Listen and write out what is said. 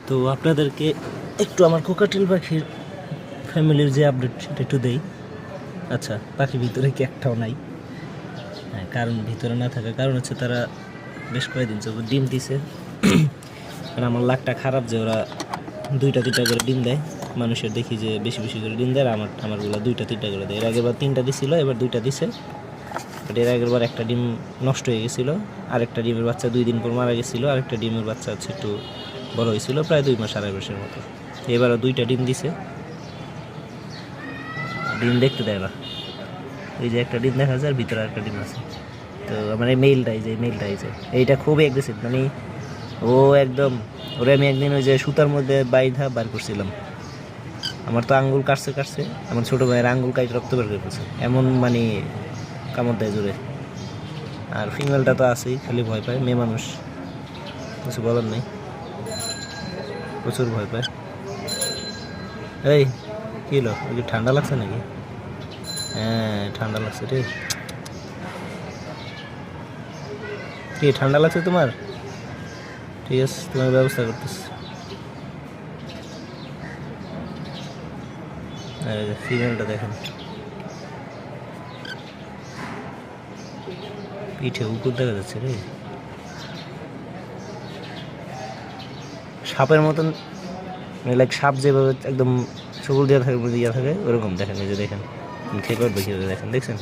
তো আপনাদেরকে একটু আমার কোকাটেল পাখির ফ্যামিলির যে আপডেট সেটা একটু দেই। আচ্ছা, পাখি ভিতরে কি একটাও নাই? হ্যাঁ, কারণ ভিতরে না থাকার কারণ হচ্ছে তারা বেশ কয়েকদিন যাবত ডিম দিছে। আর আমার লাকটা খারাপ যে ওরা 2টা 3টা করে ডিম দেয়। মানুষের দেখি যে বেশি বেশি করে ডিম দেয়, আর আমারগুলো 2টা 3টা করে দেয়। এর আগের বার 3টা দিছিল, এবার 2টা দিছে। বাট এর আগের বার একটা ডিম নষ্ট হয়ে গেছিলো, আরেকটা ডিমের বাচ্চা 2 দিন পর মারা গেছিলো, আরেকটা ডিমের বাচ্চা হচ্ছে একটু বড় হয়েছিল, প্রায় 2 মাস 2.5 মাসের মতো। এবারও 2টা ডিম দিছে, ডিম দেখতে দেয় না। এই যে একটা ডিম দেখা যায়, আর ভিতরে একটা ডিম আছে। তো আমার এই মেলটাই যে এইটা খুবই অ্যাগ্রেসিভ, মানে ও একদম, ওরে আমি একদিন ওই যে সুতার মধ্যে বাইধা বার করছিলাম। আমার তো আঙ্গুল কাটছে, আমার ছোটো ভাইয়ের আঙ্গুল কাটে রক্ত বের করে ফেলছে, এমন মানে কামড় দেয় জোরে। আর ফিমেলটা তো আছেই, খালি ভয় পায়, মেয়ে মানুষ কিছু বলার নেই, প্রচুর ভয় পায়। এই কী হলো, ওই কি ঠান্ডা লাগছে নাকি? হ্যাঁ ঠান্ডা লাগছে রে। কি ঠান্ডা লাগছে তোমার? ঠিক আছে, তোমার ব্যবস্থা করতেছি। ফিমেলটা দেখেন, পিঠে উপর দেখা যাচ্ছে রে, সাপের মতন, লাইক সাপ যেভাবে একদম চকুল দেওয়া থাকে, ইয়ে থাকে, ওরকম দেখেন। এই যে দেখেন, খেয়ে পারবে কীভাবে, দেখেন, দেখছেন?